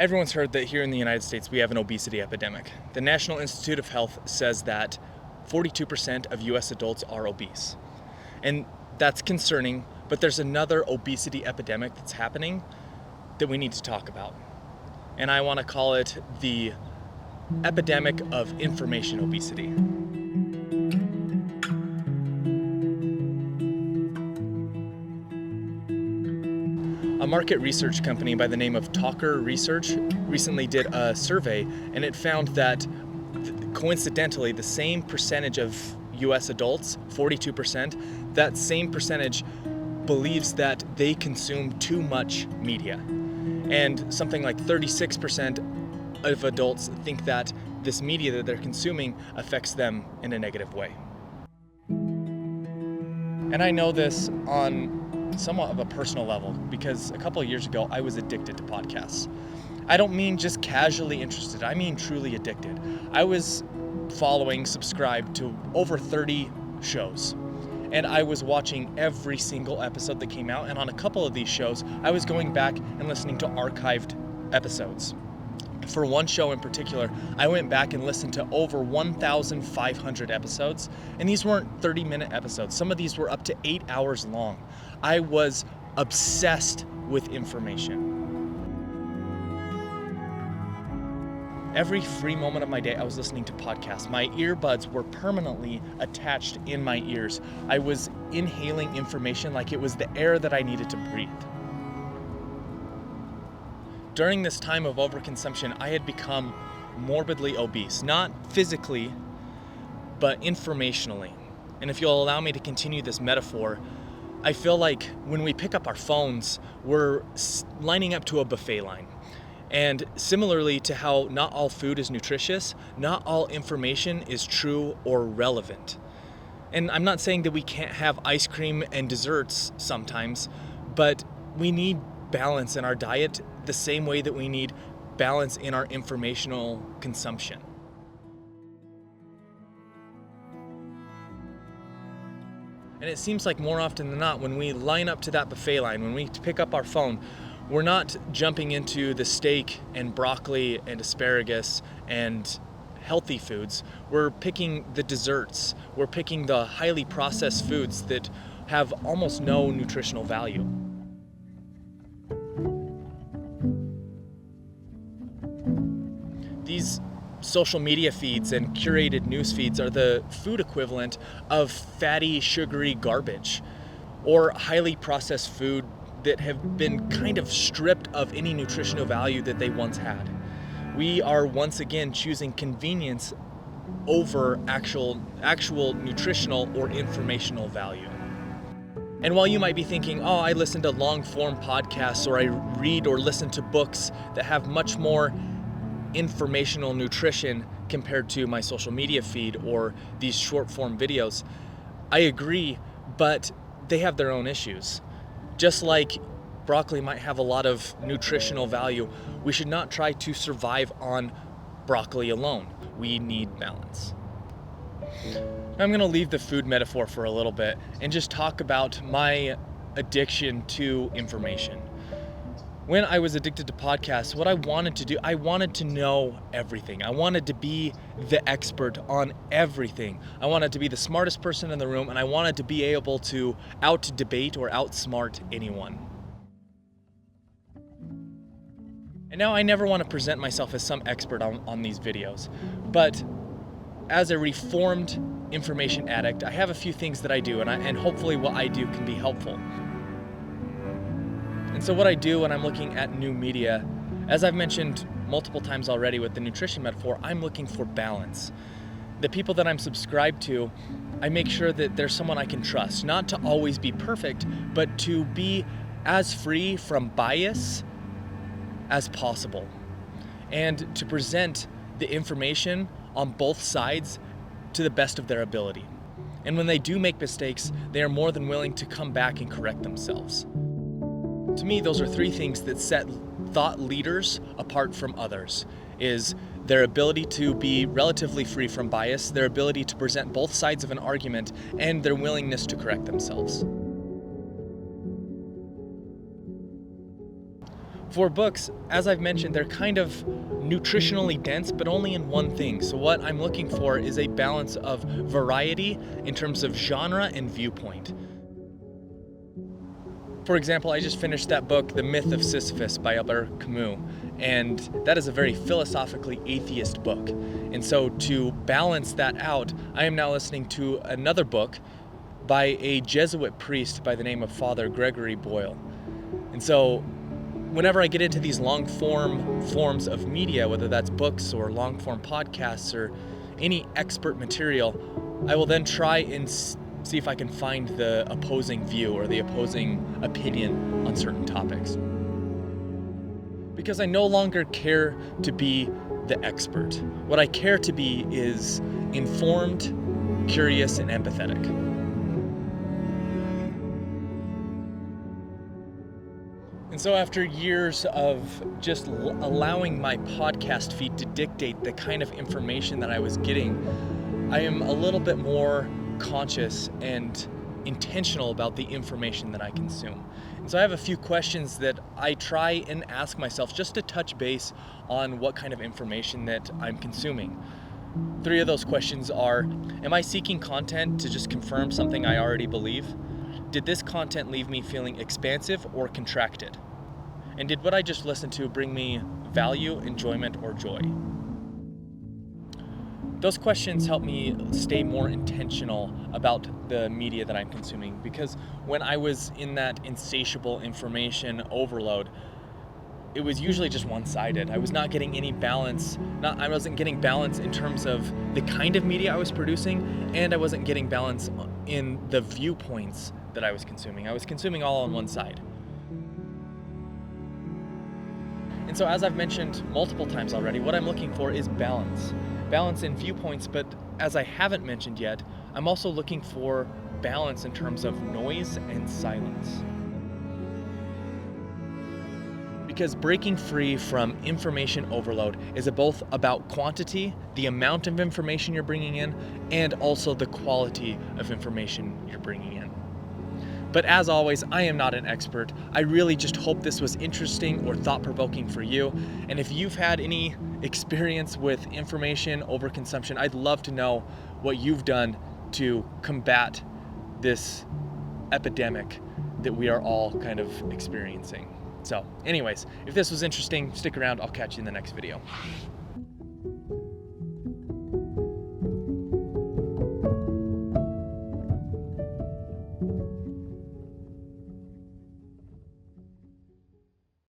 Everyone's heard that here in the United States we have an obesity epidemic. The National Institute of Health says that 42% of US adults are obese. And that's concerning, but there's another obesity epidemic that's happening that we need to talk about. And I want to call it the epidemic of information obesity. A market research company by the name of Talker Research recently did a survey, and it found that coincidentally the same percentage of US adults, 42%, that same percentage believes that they consume too much media. And something like 36% of adults think that this media that they're consuming affects them in a negative way. And I know this on somewhat of a personal level because a couple of years ago I was addicted to podcasts. I don't mean just casually interested, I mean truly addicted. I was subscribed to over 30 shows, and I was watching every single episode that came out, and on a couple of these shows I was going back and listening to archived episodes. For one show in particular, I went back and listened to over 1,500 episodes, and these weren't 30-minute episodes. Some of these were up to 8 hours long. I was obsessed with information. Every free moment of my day, I was listening to podcasts. My earbuds were permanently attached in my ears. I was inhaling information like it was the air that I needed to breathe. During this time of overconsumption, I had become morbidly obese, not physically, but informationally. And if you'll allow me to continue this metaphor, I feel like when we pick up our phones, we're lining up to a buffet line. And similarly to how not all food is nutritious, not all information is true or relevant. And I'm not saying that we can't have ice cream and desserts sometimes, but we need balance in our diet the same way that we need balance in our informational consumption. And it seems like more often than not, when we line up to that buffet line, when we pick up our phone, we're not jumping into the steak and broccoli and asparagus and healthy foods. We're picking the desserts. We're picking the highly processed foods that have almost no nutritional value. These social media feeds and curated news feeds are the food equivalent of fatty, sugary garbage or highly processed food that have been kind of stripped of any nutritional value that they once had. We are once again choosing convenience over actual nutritional or informational value. And while you might be thinking, oh, I listen to long form podcasts or I read or listen to books that have much more informational nutrition compared to my social media feed or these short form videos, I agree, but they have their own issues. Just like broccoli might have a lot of nutritional value, we should not try to survive on broccoli alone. We need balance. I'm going to leave the food metaphor for a little bit and just talk about my addiction to information. When I was addicted to podcasts, what I wanted to do, I wanted to know everything. I wanted to be the expert on everything. I wanted to be the smartest person in the room, and I wanted to be able to out-debate or outsmart anyone. And now I never want to present myself as some expert on these videos, but as a reformed information addict, I have a few things that I do, and hopefully what I do can be helpful. And so what I do when I'm looking at new media, as I've mentioned multiple times already with the nutrition metaphor, I'm looking for balance. The people that I'm subscribed to, I make sure that there's someone I can trust, not to always be perfect, but to be as free from bias as possible, and to present the information on both sides to the best of their ability. And when they do make mistakes, they are more than willing to come back and correct themselves. To me, those are three things that set thought leaders apart from others, is their ability to be relatively free from bias, their ability to present both sides of an argument, and their willingness to correct themselves. For books, as I've mentioned, they're kind of nutritionally dense, but only in one thing. So what I'm looking for is a balance of variety in terms of genre and viewpoint. For example, I just finished that book, The Myth of Sisyphus by Albert Camus, and that is a very philosophically atheist book. And so to balance that out, I am now listening to another book by a Jesuit priest by the name of Father Gregory Boyle. And so whenever I get into these long-form forms of media, whether that's books or long-form podcasts or any expert material, I will then try and see if I can find the opposing view or the opposing opinion on certain topics. Because I no longer care to be the expert. What I care to be is informed, curious, and empathetic. And so after years of just allowing my podcast feed to dictate the kind of information that I was getting, I am a little bit more conscious and intentional about the information that I consume. And so I have a few questions that I try and ask myself just to touch base on what kind of information that I'm consuming. 3 of those questions are, am I seeking content to just confirm something I already believe? Did this content leave me feeling expansive or contracted? And did what I just listened to bring me value, enjoyment, or joy? Those questions help me stay more intentional about the media that I'm consuming, because when I was in that insatiable information overload, it was usually just one-sided. I was not getting any balance. I wasn't getting balance in terms of the kind of media I was producing, and I wasn't getting balance in the viewpoints that I was consuming. I was consuming all on one side. And so, as I've mentioned multiple times already, what I'm looking for is balance. Balance in viewpoints, but as I haven't mentioned yet, I'm also looking for balance in terms of noise and silence. Because breaking free from information overload is both about quantity, the amount of information you're bringing in, and also the quality of information you're bringing in. But as always, I am not an expert. I really just hope this was interesting or thought-provoking for you. And if you've had any experience with information overconsumption, I'd love to know what you've done to combat this epidemic that we are all kind of experiencing. So anyways, if this was interesting, stick around. I'll catch you in the next video.